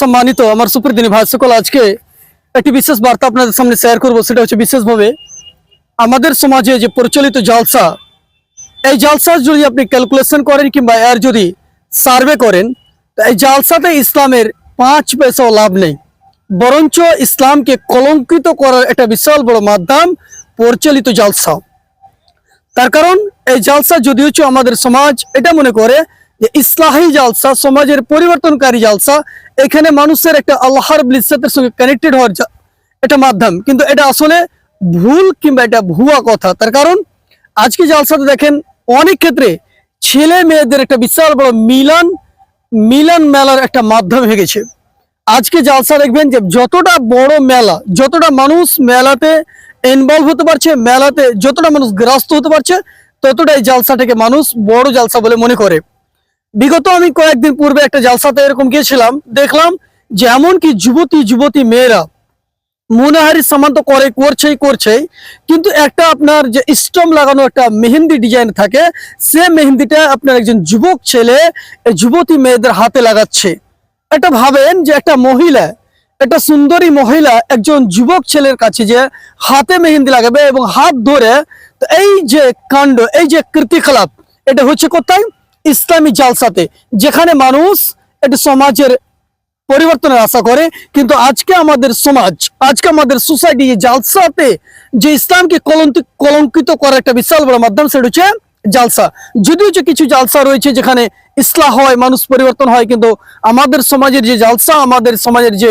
সম্মানিত আমার সুপ্রদিনী ভাই সকল, আজকে একটি বিশেষ বার্তা আপনাদের সামনে শেয়ার করব। সেটা হচ্ছে বিশেষভাবে আমাদের সমাজে যে প্রচলিত জালসা, এই জালসা যদি আপনি ক্যালকুলেশন করেন কিংবা এর যদি সার্ভে করেন, তো এই জালসাতে ইসলামের 5 পয়সাও লাভ নেই, বরঞ্চ ইসলামকে কলঙ্কিত করার একটা বিশাল বড় মাধ্যম প্রচলিত জালসা। তার কারণ এই জালসা যদি হচ্ছে আমাদের সমাজ এটা মনে করে যে ইসলাহি জালসা, সমাজের পরিবর্তনকারী জালসা, এখানে মানুষের একটা আল্লাহর ইজ্জতের সঙ্গে কানেক্টেড হওয়ার এটা মাধ্যম, কিন্তু এটা আসলে ভুল কিংবা এটা ভুয়া কথা। তার কারণ আজকে জালসাতে দেখেন অনেক ক্ষেত্রে ছেলে মেয়েদের একটা বিশাল বড় মিলন মেলার একটা মাধ্যম হয়ে গেছে। আজকে জালসা দেখবেন যে যতটা বড় মেলা, যতটা মানুষ মেলাতে ইনভলভ হতে পারছে, মেলাতে যতটা মানুষ গ্রাস্ত হতে পারছে, ততটাই জালসাটাকে মানুষ বড় জালসা বলে মনে করে। বিগত আমি কয়েকদিন পূর্বে একটা জালসাতে এরকম গিয়েছিলাম, দেখলাম যে এমনকি যুবতী মেয়েরা মনোহারি সামান তো করছেই, কিন্তু একটা আপনার যে স্টোন লাগানো একটা মেহেন্দি ডিজাইন থাকে, সে মেহেন্দিটা আপনার একজন যুবক ছেলে যুবতী মেয়েদের হাতে লাগাচ্ছে। এটা ভাবেন যে একটা মহিলা, একটা সুন্দরী মহিলা একজন যুবক ছেলের কাছে যে হাতে মেহেন্দি লাগাবে এবং হাত ধরে, তো এই যে কাণ্ড, এই যে কীর্তিকলাপ, এটা হচ্ছে কোথায়? ইসলামী জালসাতে, যেখানে মানুষ এটা সমাজের পরিবর্তনের আশা করে। কিন্তু আজকে আমাদের সমাজ, আজকে আমাদের সোসাইটি জালসাতে যে ইসলামকে কলঙ্কিত করার একটা বিশাল বড় মাধ্যম, সেটা হচ্ছে জালসা। যদিও যে কিছু জালসা রয়েছে যেখানে ইসলাহ হয়, মানুষ পরিবর্তন হয়, কিন্তু আমাদের সমাজের যে জালসা, আমাদের সমাজের যে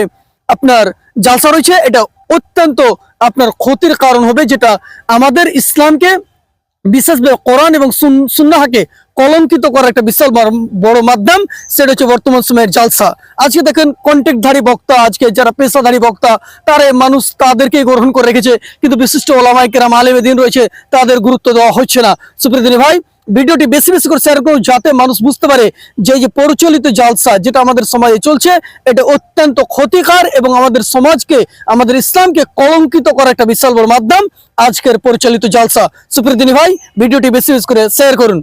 আপনার জালসা রয়েছে, এটা অত্যন্ত আপনার ক্ষতির কারণ হবে, যেটা আমাদের ইসলামকে, বিশেষভাবে কোরআন এবং সুন্নাহকে কলঙ্কিত করার একটা বিশাল বড় মাধ্যম, সেটা হচ্ছে বর্তমান সময়ের জালসা। আজকে দেখেন কন্টেক্টধারী বক্তা, আজকে যারা পেশাধারী বক্তা, তারা মানুষ তাদেরকে গ্রহণ করে রেখেছে, কিন্তু বিশিষ্ট ওলামায়ে কেরাম আলেম দ্বীন রয়েছে, তাদের গুরুত্ব দেওয়া হচ্ছে না। সুপ্রিয় ভাই, ভিডিওটি বেশি করে শেয়ার করুন, যাতে মানুষ বুঝতে পারে যে এই যে প্রচলিত জালসা যেটা আমাদের সমাজে চলছে, এটা অত্যন্ত ক্ষতিকর এবং আমাদের সমাজকে, আমাদের ইসলামকে কলঙ্কিত করা একটা বিশাল বড় মাধ্যম আজকের প্রচলিত জালসা। সুপ্রিয় ভাই, ভিডিওটি বেশি করে শেয়ার করুন।